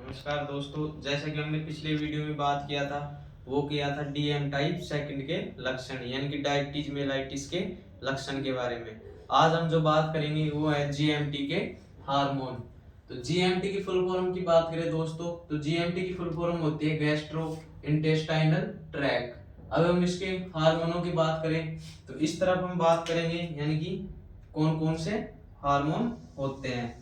नमस्कार दोस्तों, जैसा कि हमने पिछले वीडियो में बात किया था वो किया था डीएम टाइप सेकंड के लक्षण यानी कि डायबिटीज मेलाइटिस के लक्षण के बारे में। आज हम जो बात करेंगे वो है जीएमटी के हार्मोन। तो जीएमटी की फुल फॉर्म की बात करें दोस्तों तो जीएमटी की फुल फॉर्म होती है गैस्ट्रो इंटेस्टाइनल ट्रैक्ट। अब हम इसके हार्मोनों की बात करें तो इस तरफ हम बात करेंगे यानी कि कौन कौन से हार्मोन होते हैं,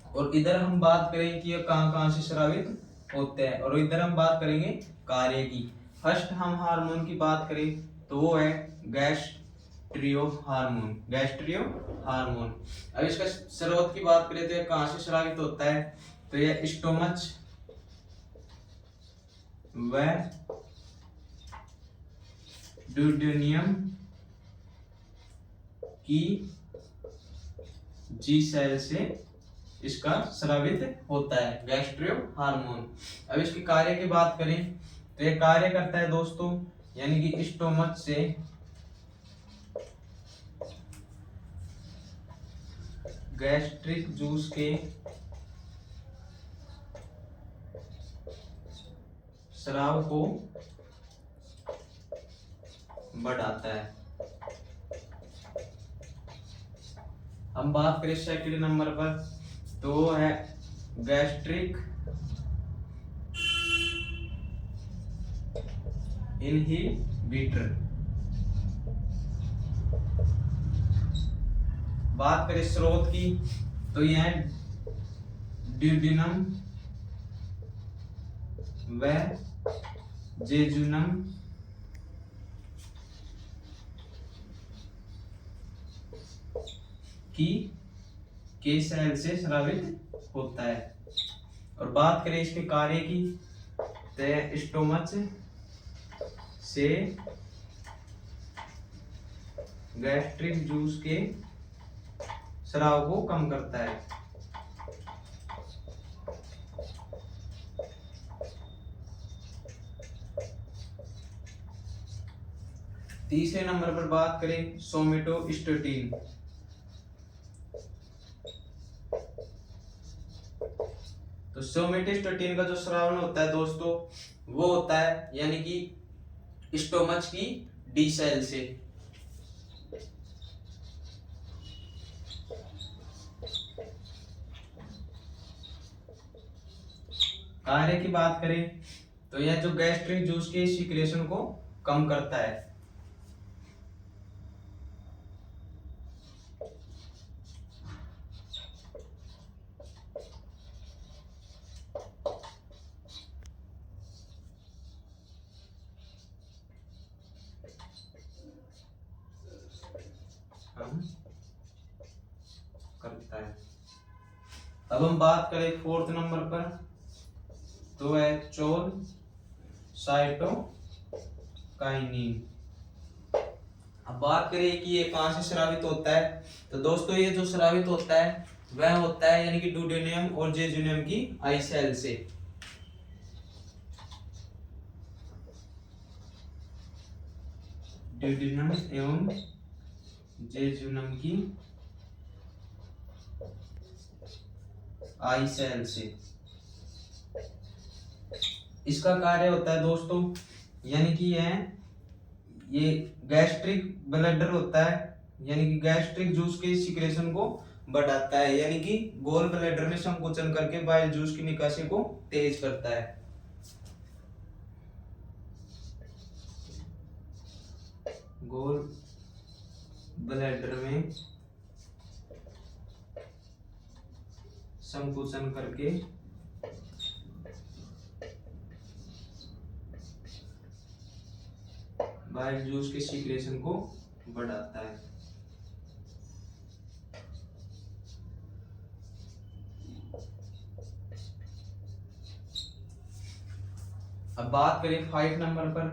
और इधर हम बात करेंगे कि ये कहाँ कहाँ से स्रावित होते हैं, और इधर हम बात करेंगे कार्य की। फर्स्ट हम हार्मोन की बात करें तो वो है गैस्ट्रियो हार्मोन। गैस्ट्रियो हार्मोन, अब इसका स्रोत की बात करें तो ये कहाँ से स्रावित होता है तो ये स्टोमच व ड्यूडेनियम की जी सेल से इसका स्रावित होता है गैस्ट्रियो हार्मोन। अब इसके कार्य की बात करें तो ये कार्य करता है दोस्तों यानी कि स्टोमच से गैस्ट्रिक जूस के स्राव को बढ़ाता है। हम बात करें सेकंड नंबर पर तो वो है गैस्ट्रिक इनहिबिटर। बात करें स्रोत की तो यह ड्यूडेनम व जेजुनम की के सेल से स्रावित होता है। और बात करें इसके कार्य की तो स्टोमच से गैस्ट्रिक जूस के स्राव को कम करता है। तीसरे नंबर पर बात करें सोमेटोस्टेटिन। तो सोमेटोस्टेटिन का जो स्रावन होता है दोस्तों वो होता है यानी कि स्टोमच की डी सेल से। कार्य की बात करें तो यह जो गैस्ट्रिक जूस के सीक्रेशन को कम करता है। करता है। अब हम बात करें फोर्थ नंबर पर तो है चोल साइटोकाइनिन। अब बात करें कि ये कहां से स्रावित होता है तो दोस्तों ये जो स्रावित होता है वह होता है यानी कि ड्यूडेनियम और जेजुनियम की आई सेल से। ड्यूडेनियम एवं जेजुनियम की आई सेल से इसका कार्य होता है दोस्तों यानी कि ये गैस्ट्रिक ब्लैडर होता है यानी कि गैस्ट्रिक जूस के सिक्रेशन को बढ़ाता है यानी कि गोल ब्लैडर में संकुचन करके बाइल जूस की निकासी को तेज करता है। गोल ब्लैडर में संकुचन करके बाइल जूस के सीक्रेशन को बढ़ाता है। अब बात करें 5 नंबर पर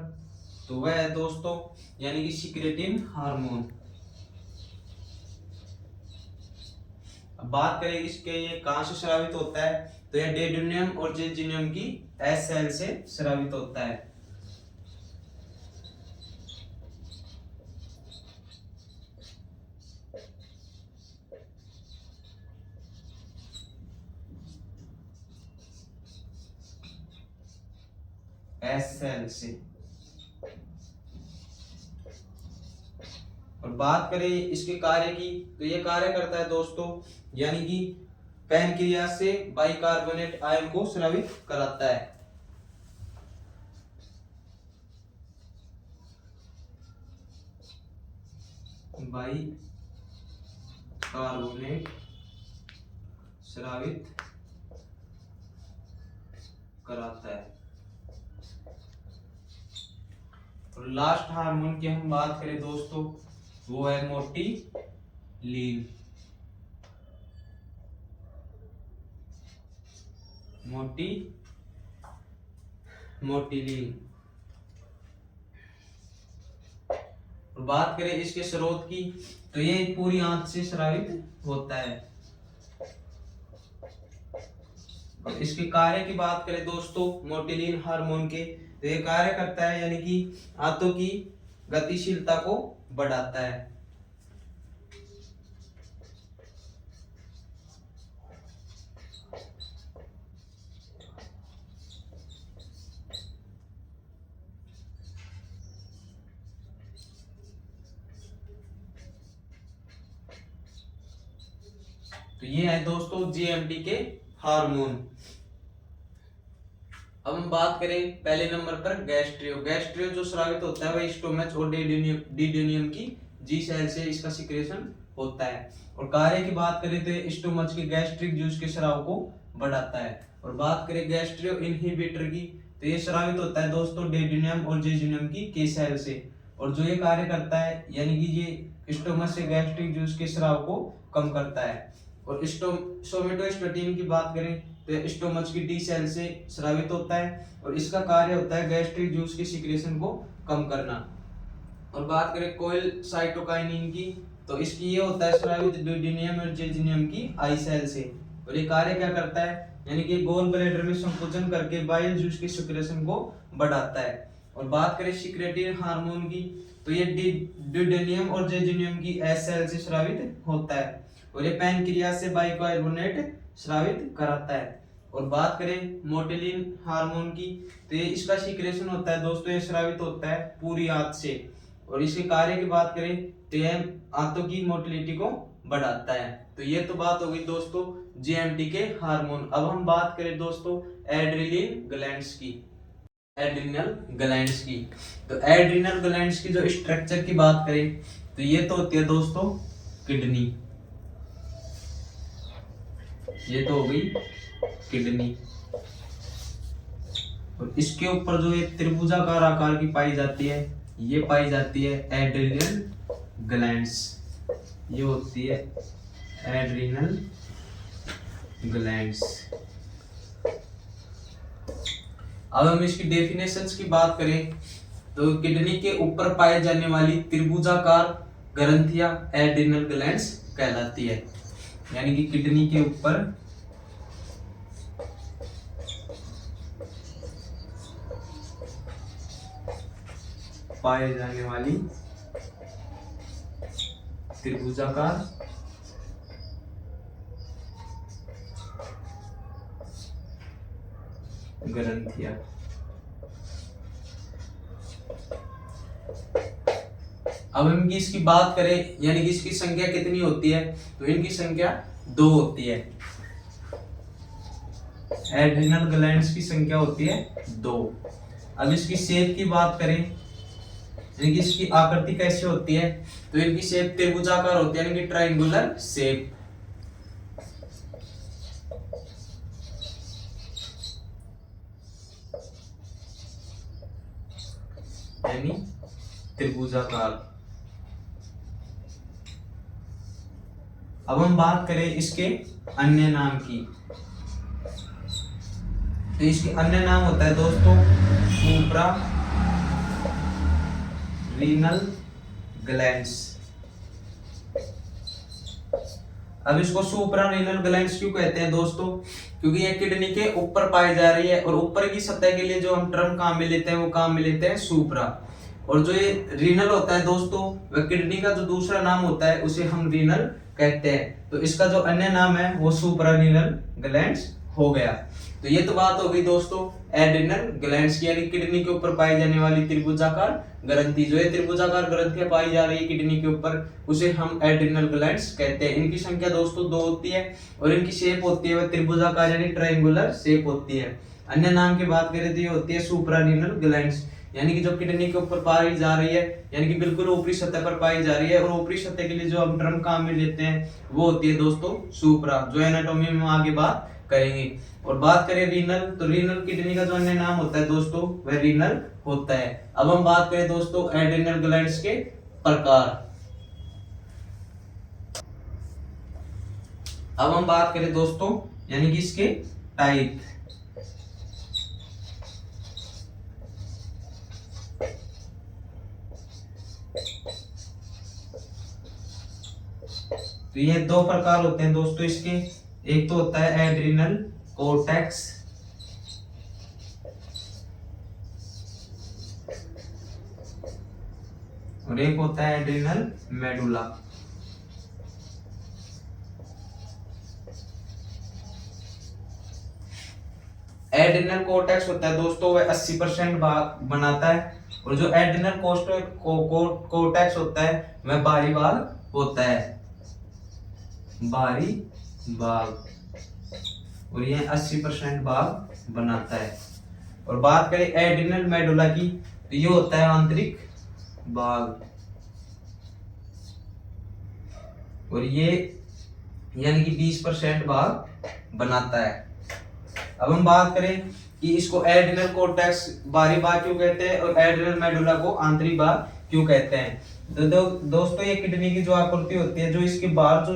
तो वह है दोस्तों यानी कि सिक्रेटिन हार्मोन। अब बात करें इसके ये कहां से स्रावित होता है तो यह ड्यूडेनियम और जेजुनियम की एस सेल से स्रावित होता है। एस सेल से। और बात करें इसके कार्य की, तो ये कार्य करता है दोस्तों, यानी कि पैनक्रियाज से बाइकार्बोनेट आयन को स्रावित कराता है। बाइकार्बोनेट स्रावित कराता है। और लास्ट हार्मोन की हम बात करें दोस्तों, वो है मोटिलिन। मोटिलिन। और बात करें इसके स्रोत की, तो ये पूरी आंत से स्रावित होता है। और इसके कार्य की बात करें दोस्तों मोटिलिन हार्मोन के, तो ये कार्य करता है यानी कि आंतों की गतिशीलता को बढ़ाता है। तो ये है दोस्तों जीएमटी के हार्मोन। अब हम बात करें पहले नंबर पर गैस्ट्रियो। गैस्ट्रियो जो स्रावित होता है वह स्टोमच और डिड्यूनियम की जी सेल से इसका सिक्रेशन होता है। और कार्य की बात करें तो स्टोमच के गैस्ट्रिक जूस के स्राव को बढ़ाता है। और बात करें गैस्ट्रियो इनहिबिटर की, तो ये स्रावित होता है दोस्तों डेड्यूनियम और जेजुनियम की के सेल से। और जो ये कार्य करता है यानी कि ये स्टोमच से गैस्ट्रिक जूस के स्राव को कम करता है। और सोमेटोस्टेटिन की बात करें तो स्टोमच की टी सेल से स्रावित होता है और इसका कार्य होता है गैस्ट्रिक जूस की सिक्रेशन को कम करना। और बात करें कोइल साइटोकाइनिन की, तो इसकी ये होता है स्रावित ड्यूडेनियम और जेजुनियम की आई सेल से। और ये कार्य क्या करता है यानी कि गोल ब्लैडर में संकुचन करके बाइल जूस की सिक्रेशन को बढ़ाता है। और बात करें सिक्रेटरी हार्मोन की, तो ये ड्यूडेनियम और जेजुनियम की एस सेल से स्रावित होता है और ये पैनक्रियाज से बाइकार्बोनेट स्रावित कराता है। और बात करें मोटिलिन हार्मोन की, तो ये इसका सिक्रेशन होता है दोस्तों, ये स्रावित होता है पूरी आंत से। और इसके कार्य की बात करें तो ये आंतों की मोटिलिटी को बढ़ाता है। तो ये तो बात हो गई दोस्तों जीएमटी के हार्मोन। अब हम बात करें दोस्तों एड्रिनल ग्लैंड्स की। एड्रिनल ग्लैंड्स की, तो एड्रिनल ग्लैंड्स की जो स्ट्रक्चर की बात करें तो ये तो होती है दोस्तों किडनी। ये तो हो गई किडनी। और इसके ऊपर जो ये त्रिभुजाकार आकार की पाई जाती है, ये पाई जाती है एड्रिनल ग्लैंड्स। ये होती है एड्रिनल ग्लैंड्स। अब हम इसकी डेफिनेशंस की बात करें तो किडनी के ऊपर पाए जाने वाली त्रिभुजाकार ग्रंथियां एड्रिनल ग्लैंड्स कहलाती है। यानी कि किडनी के ऊपर पाए जाने वाली त्रिभुजाकार ग्रंथियां। अब हम इसकी बात करें यानी कि इसकी संख्या कितनी होती है, तो इनकी संख्या 2 होती है। एड्रिनल ग्लैंड्स की संख्या होती है 2। अब इसकी शेप की बात करें यानी कि इसकी आकृति कैसे होती है, तो इनकी शेप त्रिभुजाकार होती है यानी कि ट्रायंगुलर शेप। यानी त्रिभुजाकार। अब हम बात करें इसके अन्य नाम की, तो इसके अन्य नाम होता है दोस्तों सुप्रा रीनल ग्लैंड्स। अब इसको सुप्रा रीनल ग्लैंड्स क्यों कहते हैं दोस्तों, क्योंकि ये किडनी के ऊपर पाई जा रही है और ऊपर की सतह के लिए जो हम टर्म काम में लेते हैं वो काम में लेते हैं सुप्रा। और जो ये रीनल होता है दोस्तों वह किडनी का जो दूसरा नाम होता है उसे हम रीनल कहते हैं। तो इसका जो अन्य नाम है वो सुप्रा रीनल ग्लैंड्स हो गया। तो ये तो बात हो गई दोस्तों एड्रिनल ग्लैंड्स की, यानी किडनी के ऊपर पाई जाने वाली त्रिभुजाकार ग्रंथि। जो ये त्रिभुजाकार ग्रंथियां पाई जा रही है किडनी के ऊपर, उसे हम एड्रिनल ग्लैंड्स कहते हैं। इनकी संख्या दोस्तों 2 होती है और इनकी शेप होती है वह त्रिभुजाकार यानी ट्रायंगुलर शेप होती है। अन्य नाम की बात करें तो ये होती है सुप्रारीनल ग्लैंड्स, यानी कि जो किडनी के ऊपर पाई जा रही है, यानी कि बिल्कुल ऊपरी सतह पर पाई जा रही है। और ऊपरी सतह के लिए जो हम टर्म काम में लेते हैं वो होती है दोस्तों सुप्रा, जो एनाटॉमी में हम आगे बात करेंगे। और बात करें रीनल, तो रीनल किडनी का जो अन्य नाम होता है दोस्तों वह रीनल होता है। अब हम बात करें दोस्तों एड्रिनल ग्लैंड्स के प्रकार। अब हम बात करें दोस्तों यानी कि इसके टाइप। तो ये 2 प्रकार होते हैं दोस्तों इसके। एक तो होता है एड्रिनल कोर्टेक्स और एक होता है एड्रिनल मेडुला। एड्रिनल कोर्टेक्स होता है दोस्तों वह 80% भाग बनाता है, और जो एड्रिनल कोर्टेक्स होता है वह बाहरी भाग होता है, बाहरी भाग, और यह 80% भाग बनाता है। और बात करें एड्रिनल मेडुला की, तो ये होता है आंतरिक भाग, और ये यानी कि 20% भाग बनाता है। अब हम बात करें कि इसको एड्रिनल कोर्टेक्स बाहरी भाग क्यों कहते हैं और एड्रिनल मेडुला को आंतरिक भाग क्यों कहते हैं। तो दोस्तों ये किडनी की जो आकृति होती है, जो इसके बाहर जो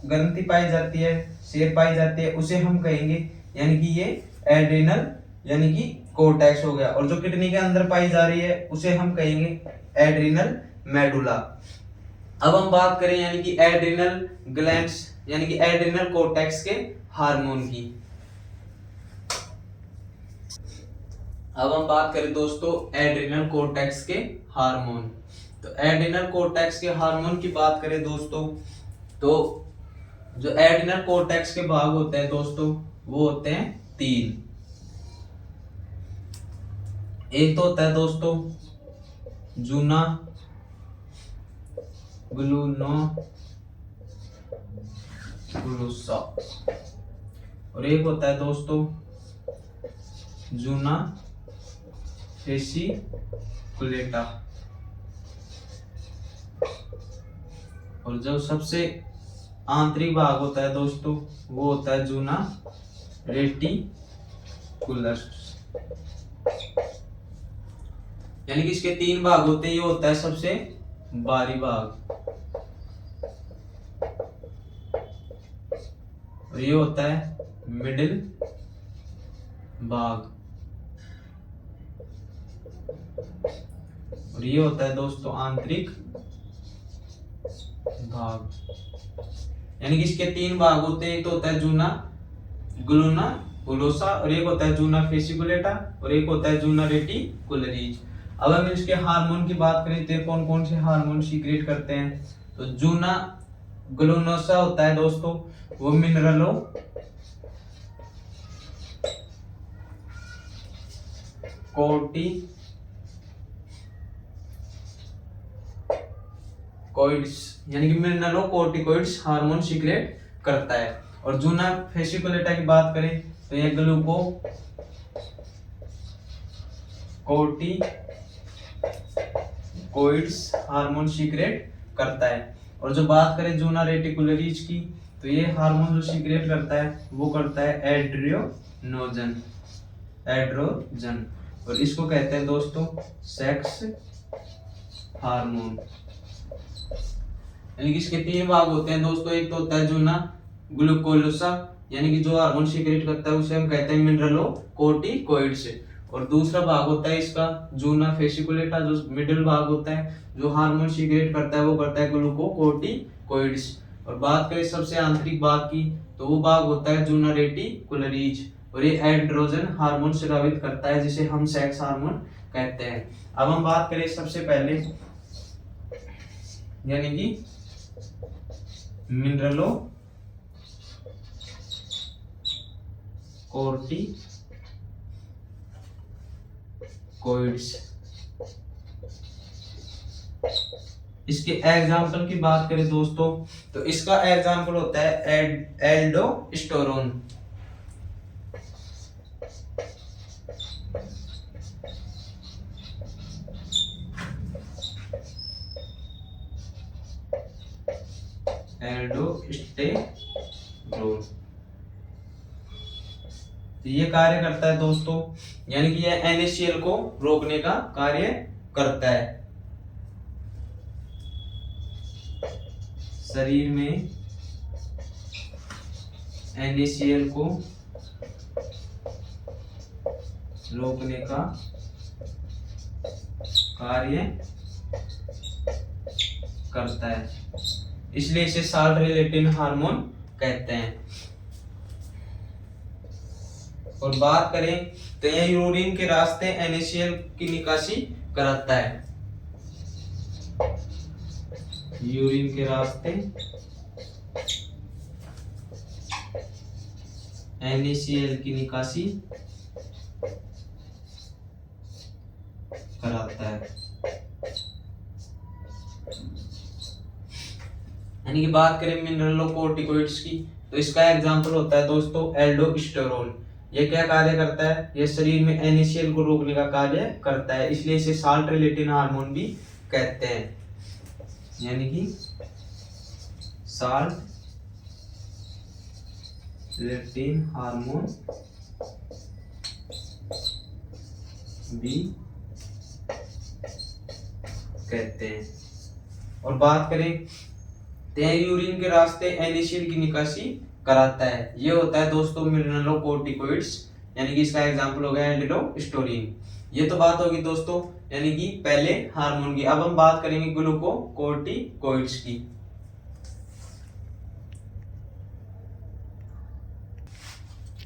ग्रंथि पाई जाती है, शेप पाई जाती है, उसे हम कहेंगे यानी कि ये एड्रिनल यानी कि कोर्टेक्स हो गया। और जो किडनी के अंदर पाई जा रही है उसे हम कहेंगे एड्रिनल मेडुला। अब हम बात करें यानी कि एड्रिनल ग्लैंड्स यानी कि एड्रिनल कोर्टेक्स के हार्मोन की। अब हम बात करें दोस्तों एड्रिनल कोर्टेक्स के हार्मोन। तो एड्रिनल कोर्टेक्स के हार्मोन की बात करें दोस्तों, तो जो एड्रिनल कोर्टेक्स के भाग होते हैं दोस्तों वो होते हैं 3। एक तो होता है दोस्तों जूना ग्लूनोगुलोसा, और एक होता है दोस्तों जूना फेसिकुलेटा, और जो सबसे आंतरिक भाग होता है दोस्तों वो होता है जूना रेटिकुलस। यानी कि इसके 3 भाग होते हैं। ये होता है सबसे बाहरी भाग, और ये होता है मिडिल भाग, और ये होता है दोस्तों आंतरिक भाग। यानी कि इसके 3 भाग होते हैं। एक तो होता है जूना ग्लूनोगुलोसा, और एक होता है जूना फेसिकुलेटा, और एक होता है जूना रेटिकुलरीज। अब हम इसके हार्मोन की बात करें तो कौन कौन से हार्मोन सीक्रेट करते हैं। तो जूना ग्लूनोसा होता है दोस्तों वो मिनरलों कोर्टिकोइड्स यानी कि मिनरलोकोर्टिकोइड्स हार्मोन सीक्रेट करता है। और जूना फेसिकुलेटा की बात करें तो यह ग्लूकोकोर्टिकोइड्स हार्मोन सीक्रेट करता है। और जो बात करें जूना रेटिकुलरीज की, तो ये हार्मोन जो सीक्रेट करता है वो करता है एड्रोजन, और इसको कहते हैं दोस्तों सेक्स हार्मोन। यानी कि इसके 3 भाग होते हैं दोस्तों। एक तो होता है जूना ग्लूकोलोसा, यानी कि जो हार्मोन सीक्रेट करता है उसे हम कहते हैं मिनरलोकोर्टिकोइड्स, और दूसरा भाग होता है इसका जूना फेसिकुलेटा, जो मिडिल भाग होता है, जो हार्मोन सीक्रेट करता है वो करता है ग्लूकोकोर्टिकोइड्स। और बात करें सबसे आंतरिक भाग की, तो वो भाग होता है जूना रेटिकुलरीज, और ये एंड्रोजन हार्मोन स्रावित करता है जिसे हम सेक्स हार्मोन कहते हैं। अब हम बात करें सबसे पहले यानी कि कोर्टिकोइड्स। इसके एग्जाम्पल की बात करें दोस्तों तो इसका एग्जाम्पल होता है एल्डोस्टेरोन। एल्डोस्टेरोन तो ये कार्य करता है दोस्तों, यानी कि यह NaCl को रोकने का कार्य करता है। शरीर में NaCl को रोकने का कार्य करता है, इसलिए इसे साल्ट रिलेटेड हार्मोन कहते हैं। और बात करें तो यह यूरिन के रास्ते NaCl की निकासी कराता है। यूरिन के रास्ते NaCl की निकासी कराता है। यानी कि बात करें मिनरलोकोर्टिकोइड्स की तो इसका एग्जांपल होता है दोस्तों एल्डोस्टेरोन। ये क्या कार्य करता है? ये शरीर में NaCl को रोकने का कार्य करता है, इसलिए इसे साल्ट रिलेटेड हार्मोन भी कहते हैं। यानी कि साल्ट रिलेटेड हार्मोन भी कहते हैं। और बात करें तो यूरिन के रास्ते NaCl की निकासी कराता है। ये होता है दोस्तों मिनरलोकोर्टिकोइड्स, यानी कि इसका एग्जांपल हो गया एल्डोस्टेरोन। ये तो बात होगी दोस्तों यानी कि पहले हार्मोन की। अब हम बात करेंगे ग्लूकोकोर्टिकोइड्स की।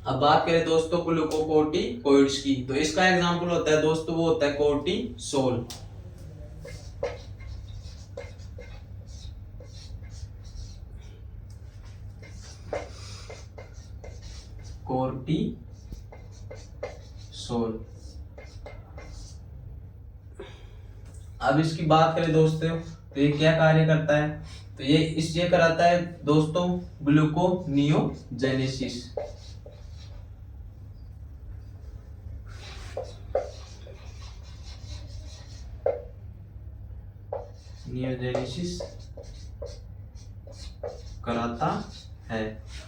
अब बात करें दोस्तों ग्लूकोकोर्टिकोइड्स की तो इसका एग्जांपल होता है दोस्तों वो होता है कोर्टिसोल। कोर्टिसोल। अब इसकी बात करें दोस्तों तो ये क्या कार्य करता है? तो ये कराता है दोस्तों ग्लूकोनियोजेनेसिस। नियोजेनेसिस कराता है,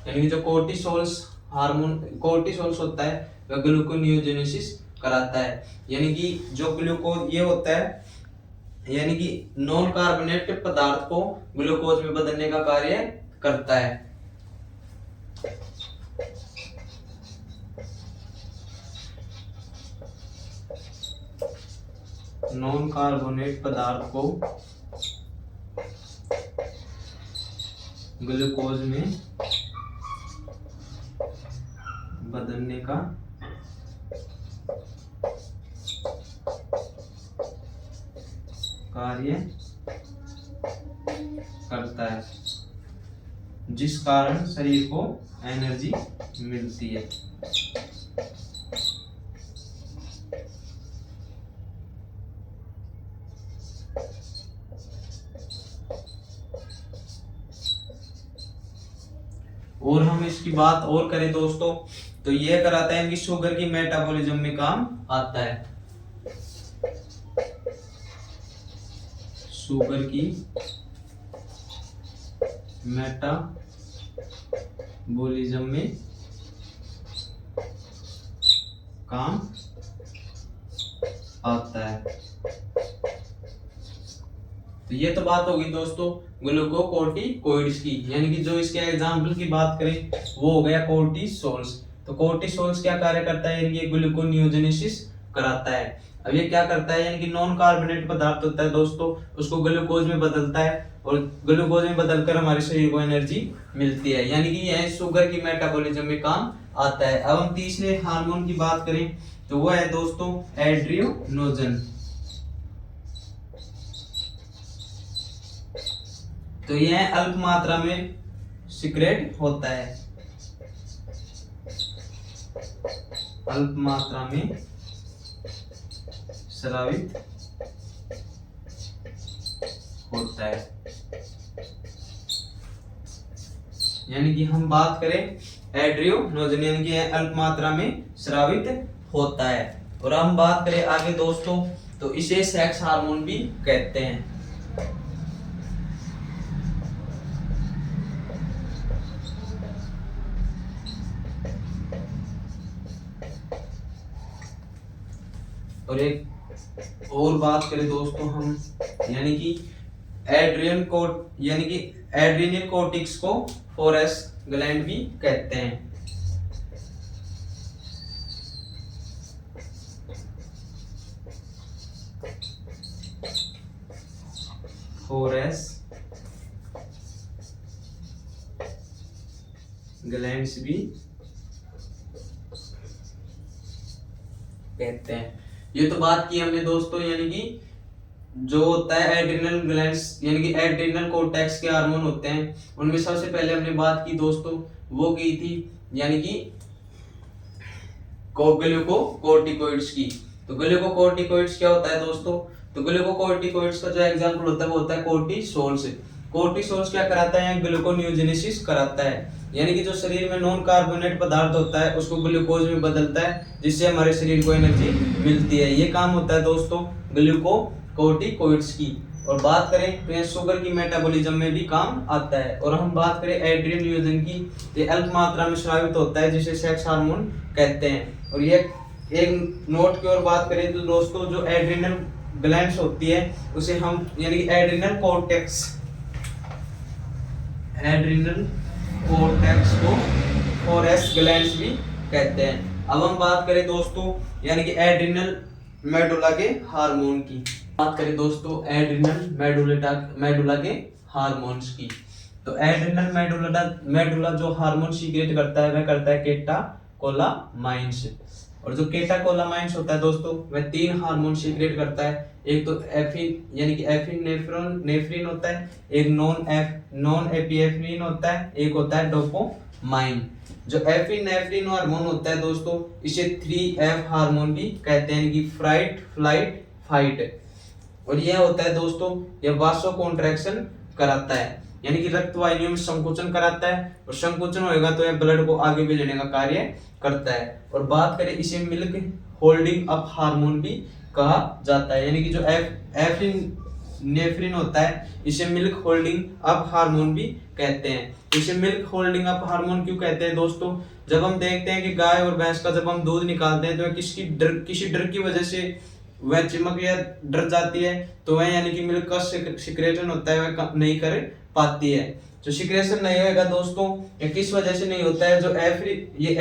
यानी जो कोर्टिसोल्स होता है वह ग्लूकोनियोजेनेसिस कराता है। यानी कि जो ग्लूकोज ये होता है यानी कि नॉन कार्बोनेट पदार्थ को ग्लूकोज में बदलने का कार्य करता है। नॉन कार्बोनेट पदार्थ को ग्लूकोज में बदलने का कार्य करता है, जिस कारण शरीर को एनर्जी मिलती है। और हम इसकी बात और करें दोस्तों तो यह कराता है कि शुगर की मेटाबॉलिज्म में काम आता है। शुगर की मेटाबॉलिज्म में काम आता है। तो ये तो बात होगी दोस्तों ग्लूकोकोर्टिकोइड्स की, यानी कि जो इसके एग्जाम्पल की बात करें वो हो गया कोर्टिसोल्स। तो कोर्टिसोल्स क्या कार्य करता है? यानी कि ग्लूकोनियोजेनेसिस कराता है। अब ये क्या करता है? यानी कि नॉन कार्बोनेट पदार्थ होता है दोस्तों उसको ग्लूकोज में बदलता है और ग्लूकोज में बदलकर हमारे शरीर को एनर्जी मिलती है, यानी कि यह शुगर की मेटाबॉलिज्म में काम आता है। अब हम तीसरे हार्मोन की बात करें तो वो है दोस्तों एड्रिनोजन। तो यह अल्प मात्रा में सिक्रेट होता है। अल्प मात्रा में स्रावित होता है। यानी कि हम बात करें एड्रियोनोजन यानी कि अल्प मात्रा में स्रावित होता है। और हम बात करें आगे दोस्तों तो इसे सेक्स हार्मोन भी कहते हैं। और एक और बात करें दोस्तों हम यानी कि एड्रेनल कोर्टेक्स को फोरस ग्लैंड भी कहते हैं। फोरस ग्लैंड्स भी कहते हैं। ये तो बात की हमने दोस्तों यानी कि जो होता है एड्रिनल ग्लैंड्स यानी कि एड्रिनल कोर्टेक्स के हार्मोन होते हैं उनमें सबसे पहले हमने बात की दोस्तों वो की थी यानी कि ग्लूकोकोर्टिकोइड्स की। तो ग्लूकोकोर्टिकोइड्स क्या होता है दोस्तों? तो ग्लूकोकोर्टिकोइड्स का जो एग्जांपल होता है वो होता है कोर्टिसोल्स। कोर्टिसोल्स क्या कराता है? ग्लूकोनियोजेनेसिस कराता है यानी कि जो शरीर में नॉन कार्बोनेट पदार्थ होता है उसको ग्लूकोज में बदलता है जिससे हमारे शरीर को एनर्जी मिलती है। ये काम होता है दोस्तों ग्लूकोकोर्टिकोइड्स की। और बात करें तो ये शुगर की मेटाबॉलिज्म में भी काम आता है। और हम बात करें एड्रेनोजन की, ये अल्प मात्रा में स्रावित होता है जिसे सेक्स हार्मोन कहते हैं। और ये एक नोट की ओर बात करें तो दोस्तों जो एड्रिनल ग्लैंड्स होती है उसे हम यानी कि एड्रिनल कोर्टेक्स को फोरस ग्लैंड्स भी कहते हैं। अब हम बात करें दोस्तों यानी कि एड्रिनल मेडुला के हार्मोन की। बात करें दोस्तों एड्रिनल मेडुला के हार्मोन्स की। तो एड्रिनल मेडुला जो हार्मोन सीक्रेट करता है वह करता है केटाकोलामाइन्स। और जो केटाकोलामाइन्स होता है दोस्तों वह 3 हार्मोन सीक्रेट करता है। एक तो एफिन यानी कि एफिनेफ्रिन होता है, एक नॉन एपिनेफ्रिन होता है, एक होता है डोपामाइन। जो एफिनेफ्रिन हार्मोन होता है दोस्तों इसे 3F हार्मोन भी कहते हैं कि फ्राइट फ्लाइट फाइट। और यह होता है दोस्तों यह वासो कॉन्ट्रैक्शन कराता है यानी कि रक्त वाहिनियों में संकुचन कराता है। और संकुचन होएगा तो यह ब्लड को आगे भी लेने का कार्य करता है। और बात करें इसे मिल्क होल्डिंग अप हार्मोन भी कहा जाता है यानी कि जो एफिनेफ्रिन होता है इसे मिल्क होल्डिंग अप हार्मोन भी कहते हैं। इसे मिल्क होल्डिंग अप हार्मोन क्यों कहते हैं दोस्तों? जब हम देखते हैं कि गाय और भैंस का जब हम दूध निकालते हैं तो किसी डर की वजह से वह चिमक या डर जाती है तो वह यानी कि मिल्क का सिक्रेशन होता है वह नहीं कर पाती है। जो सिक्रेशन नहीं होगा दोस्तों ये किस वजह से नहीं होता है? जो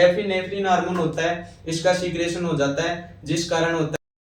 एफिनेफ्रिन हार्मोन होता है इसका सिक्रेशन हो जाता है जिस कारण होता है